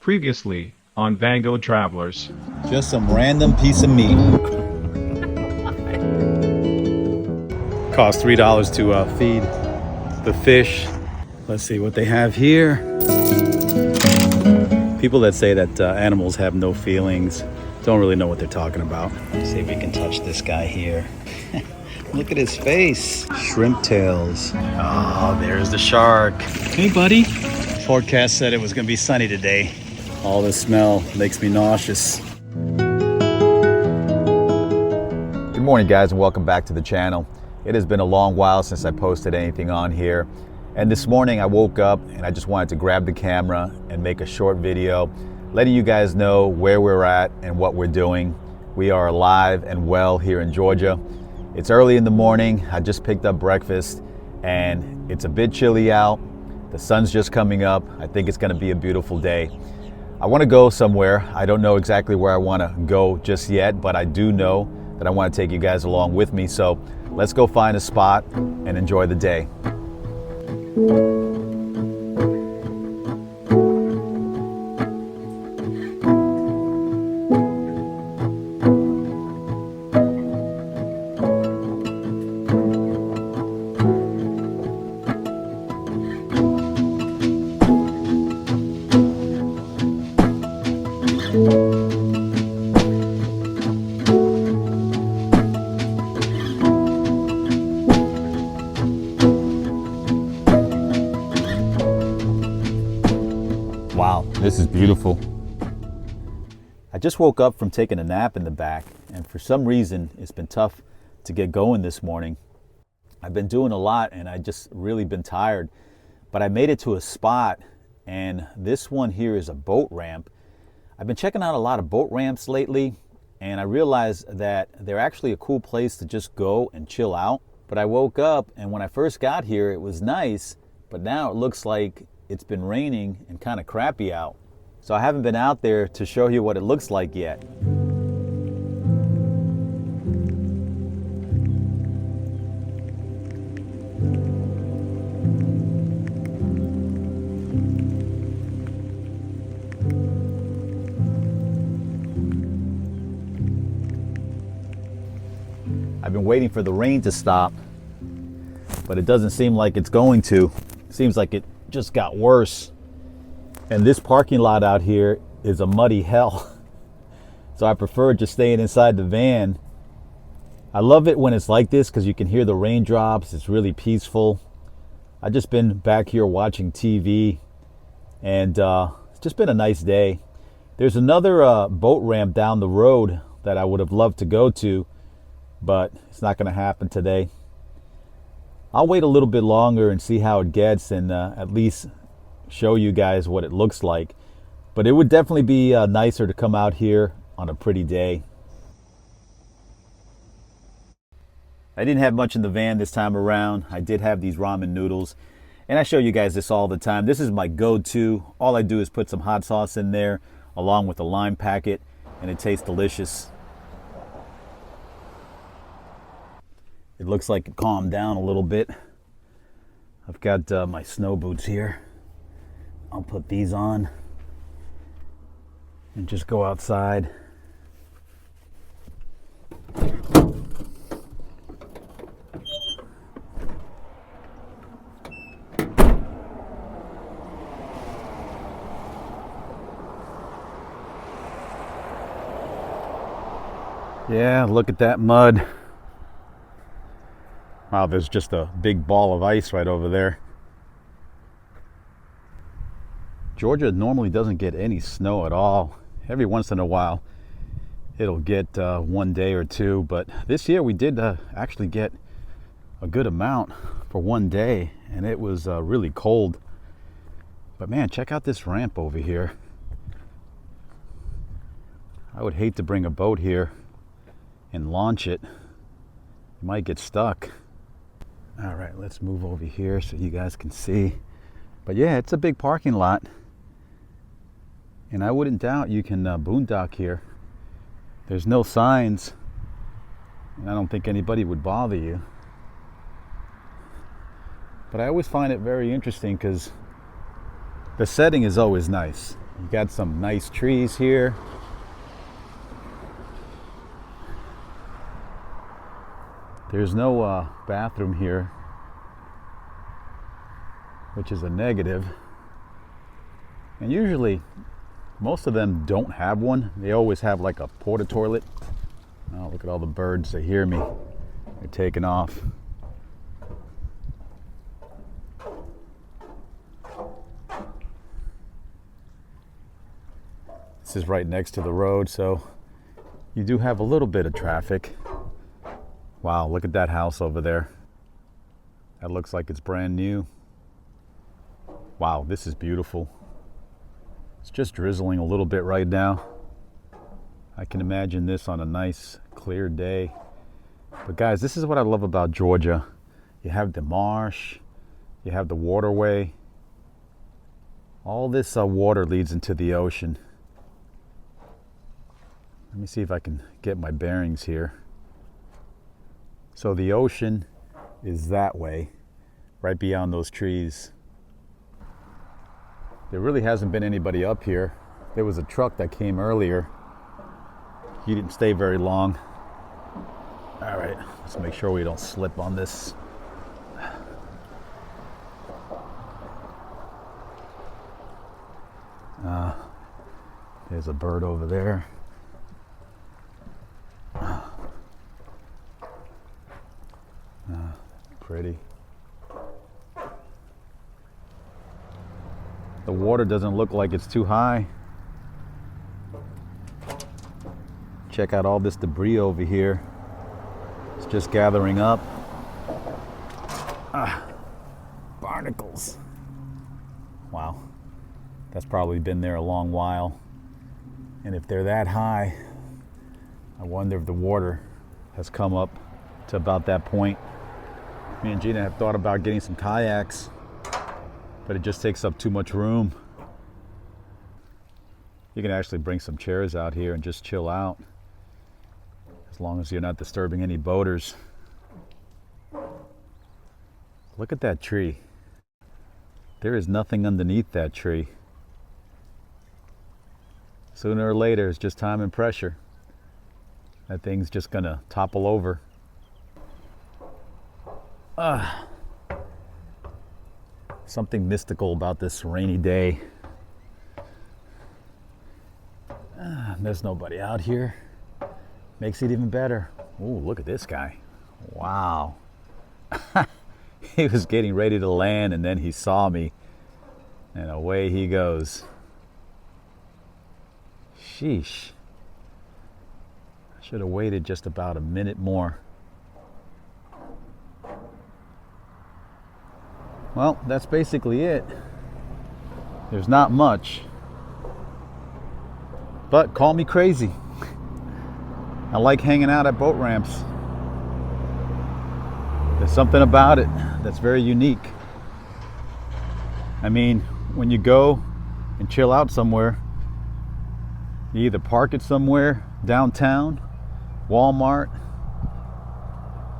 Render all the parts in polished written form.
Previously on Vango Travelers. Just some random piece of meat. Cost $3 to feed the fish. Let's see what they have here. People that say that animals have no feelings don't really know what they're talking about. Let's see if we can touch this guy here. Look at his face. Shrimp tails. Oh, there's the shark. Hey, buddy. Forecast said it was going to be sunny today. All the smell makes me nauseous. Good morning, guys, and welcome back to the channel. It has been a long while since I posted anything on here. And this morning I woke up and I just wanted to grab the camera and make a short video letting you guys know where we're at and what we're doing. We are alive and well here in Georgia. It's early in the morning. I just picked up breakfast and it's a bit chilly out. The sun's just coming up. I think it's going to be a beautiful day. I want to go somewhere. I don't know exactly where I want to go just yet, but I do know that I want to take you guys along with me. So let's go find a spot and enjoy the day. Wow, this is beautiful. I just woke up from taking a nap in the back, and for some reason it's been tough to get going this morning. I've been doing a lot and I just really been tired, but I made it to a spot, and this one here is a boat ramp. I've been checking out a lot of boat ramps lately, and I realized that they're actually a cool place to just go and chill out. But I woke up, and when I first got here it was nice, but now it looks like it's been raining and kind of crappy out. So I haven't been out there to show you what it looks like yet. I've been waiting for the rain to stop, but it doesn't seem like it's going to. It seems like it just got worse. And this parking lot out here is a muddy hell. So I prefer just staying inside the van. I love it when it's like this because you can hear the raindrops. It's really peaceful. I've just been back here watching TV, and it's just been a nice day. There's another boat ramp down the road that I would have loved to go to, but it's not going to happen today. I'll wait a little bit longer and see how it gets, and at least show you guys what it looks like. But it would definitely be nicer to come out here on a pretty day. I didn't have much in the van this time around. I did have these ramen noodles, and I show you guys this all the time. This is my go-to. All I do is put some hot sauce in there along with a lime packet, and it tastes delicious. It looks like it calmed down a little bit. I've got my snow boots here. I'll put these on and just go outside. Yeah, look at that mud. Wow, there's just a big ball of ice right over there. Georgia normally doesn't get any snow at all. Every once in a while it'll get one day or two, but this year we did actually get a good amount for one day, and it was really cold. But man, check out this ramp over here. I would hate to bring a boat here and launch it. You might get stuck. All right, let's move over here so you guys can see. But yeah, it's a big parking lot, and I wouldn't doubt you can boondock here. There's no signs, and I don't think anybody would bother you. But I always find it very interesting because the setting is always nice. You got some nice trees here. There's no bathroom here, which is a negative. And usually, most of them don't have one. They always have like a porta toilet. Oh, look at all the birds. They hear me. They're taking off. This is right next to the road, so you do have a little bit of traffic. Wow, look at that house over there. That looks like it's brand new. Wow, this is beautiful. It's just drizzling a little bit right now. I can imagine this on a nice, clear day. But guys, this is what I love about Georgia. You have the marsh, you have the waterway. All this water leads into the ocean. Let me see if I can get my bearings here. So the ocean is that way, right beyond those trees. There really hasn't been anybody up here. There was a truck that came earlier. He didn't stay very long. All right, let's make sure we don't slip on this. There's a bird over there. Pretty. The water doesn't look like it's too high. Check out all this debris over here. It's just gathering up. Barnacles. Wow. That's probably been there a long while. And if they're that high, I wonder if the water has come up to about that point. Me and Gina have thought about getting some kayaks, but it just takes up too much room. You can actually bring some chairs out here and just chill out, as long as you're not disturbing any boaters. Look at that tree. There is nothing underneath that tree. Sooner or later, it's just time and pressure. That thing's just gonna topple over. Something mystical about this rainy day. There's nobody out here. Makes it even better. Ooh, look at this guy. Wow. He was getting ready to land and then he saw me and away he goes. Sheesh. I should have waited just about a minute more. Well, that's basically it. There's not much. But call me crazy. I like hanging out at boat ramps. There's something about it that's very unique. I mean, when you go and chill out somewhere, you either park it somewhere downtown, Walmart,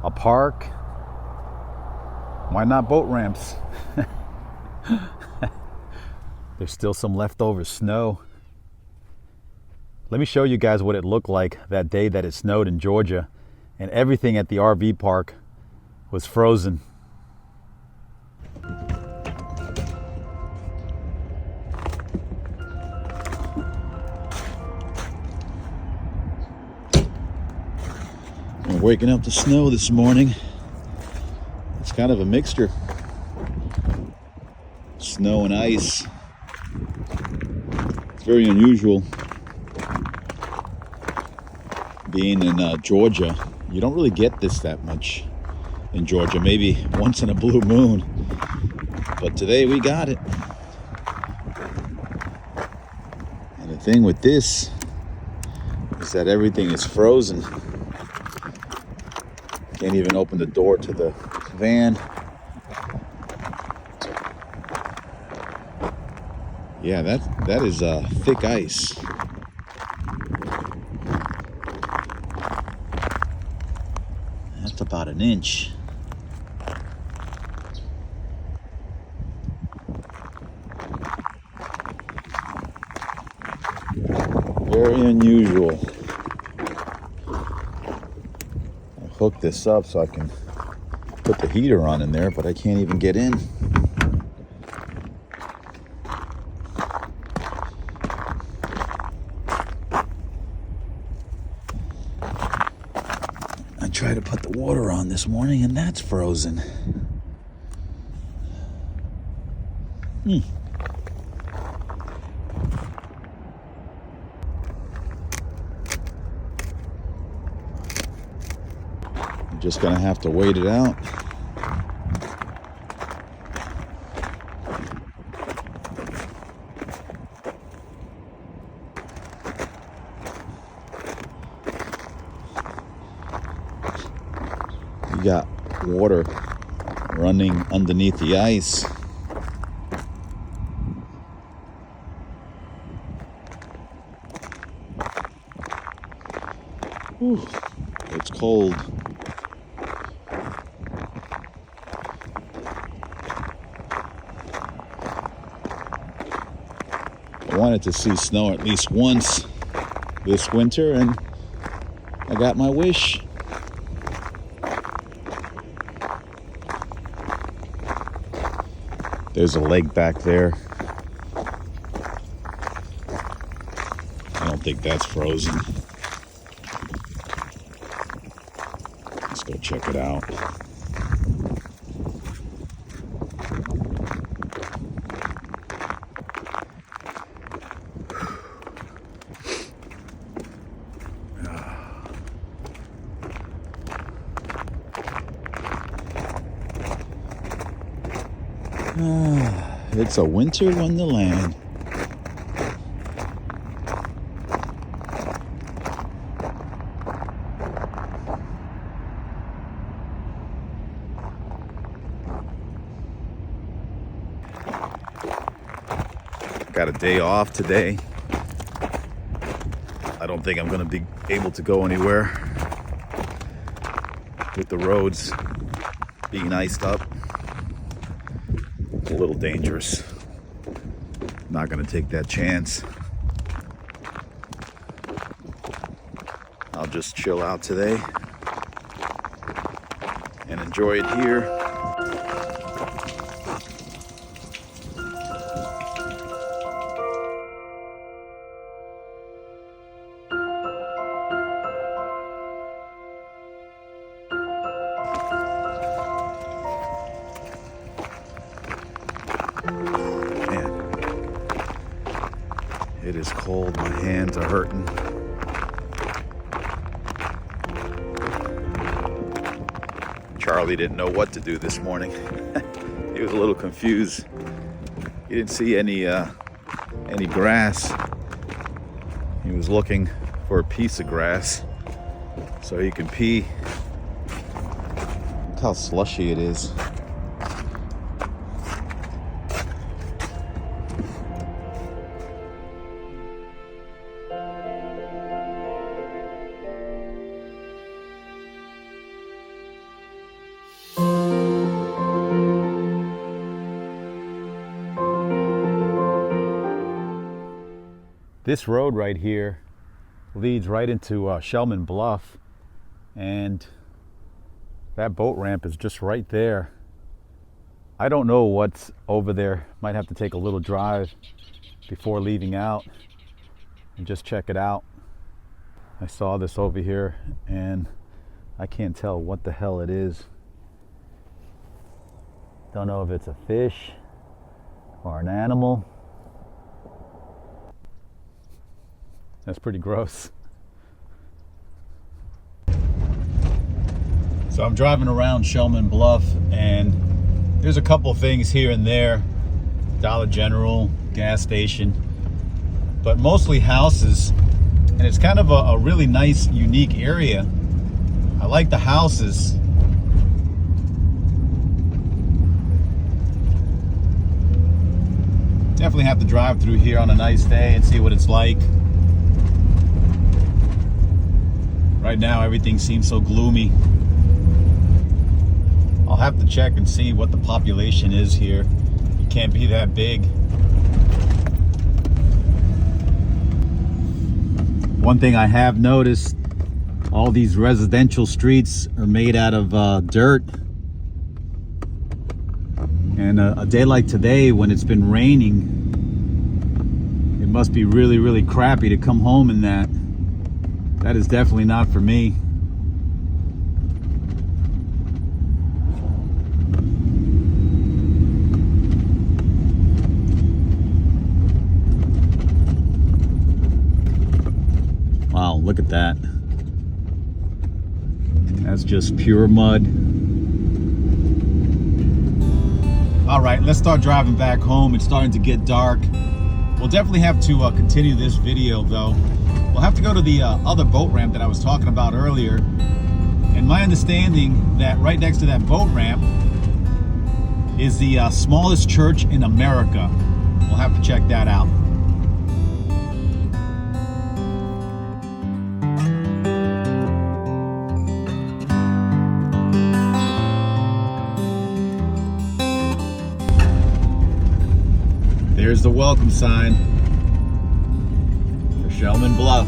a park. Why not boat ramps? There's still some leftover snow. Let me show you guys what it looked like that day that it snowed in Georgia, and everything at the RV park was frozen. I'm waking up to snow this morning. It's kind of a mixture. Snow and ice. It's very unusual. Being in Georgia, you don't really get this that much in Georgia. Maybe once in a blue moon. But today we got it. And the thing with this is that everything is frozen. Can't even open the door to the van. Yeah, that is thick ice. That's about an inch. Very unusual. I hooked this up so I can put the heater on in there, but I can't even get in. I tried to put the water on this morning and that's frozen. I'm just gonna have to wait it out. You got water running underneath the ice. Whew, it's cold. I wanted to see snow at least once this winter, and I got my wish. There's a lake back there. I don't think that's frozen. Let's go check it out. It's a winter wonderland. Got a day off today. I don't think I'm going to be able to go anywhere with the roads being iced up. It's a little dangerous. Not going to take that chance. I'll just chill out today and enjoy it here. It is cold, my hands are hurting. Charlie didn't know what to do this morning. He was a little confused. He didn't see any grass. He was looking for a piece of grass so he can pee. Look how slushy it is. This road right here leads right into Shellman Bluff, and that boat ramp is just right there. I don't know what's over there. Might have to take a little drive before leaving out and just check it out. I saw this over here and I can't tell what the hell it is. Don't know if it's a fish or an animal. That's pretty gross. So I'm driving around Shellman Bluff and there's a couple things here and there. Dollar General, gas station, but mostly houses. And it's kind of a really nice, unique area. I like the houses. Definitely have to drive through here on a nice day and see what it's like. Right now, everything seems so gloomy. I'll have to check and see what the population is here. It can't be that big. One thing I have noticed, all these residential streets are made out of dirt. And a day like today, when it's been raining, it must be really, really crappy to come home in that. That is definitely not for me. Wow, look at that. That's just pure mud. All right, let's start driving back home. It's starting to get dark. We'll definitely have to continue this video though. We'll have to go to the other boat ramp that I was talking about earlier. And my understanding that right next to that boat ramp is the smallest church in America. We'll have to check that out. There's the welcome sign for Shellman Bluff.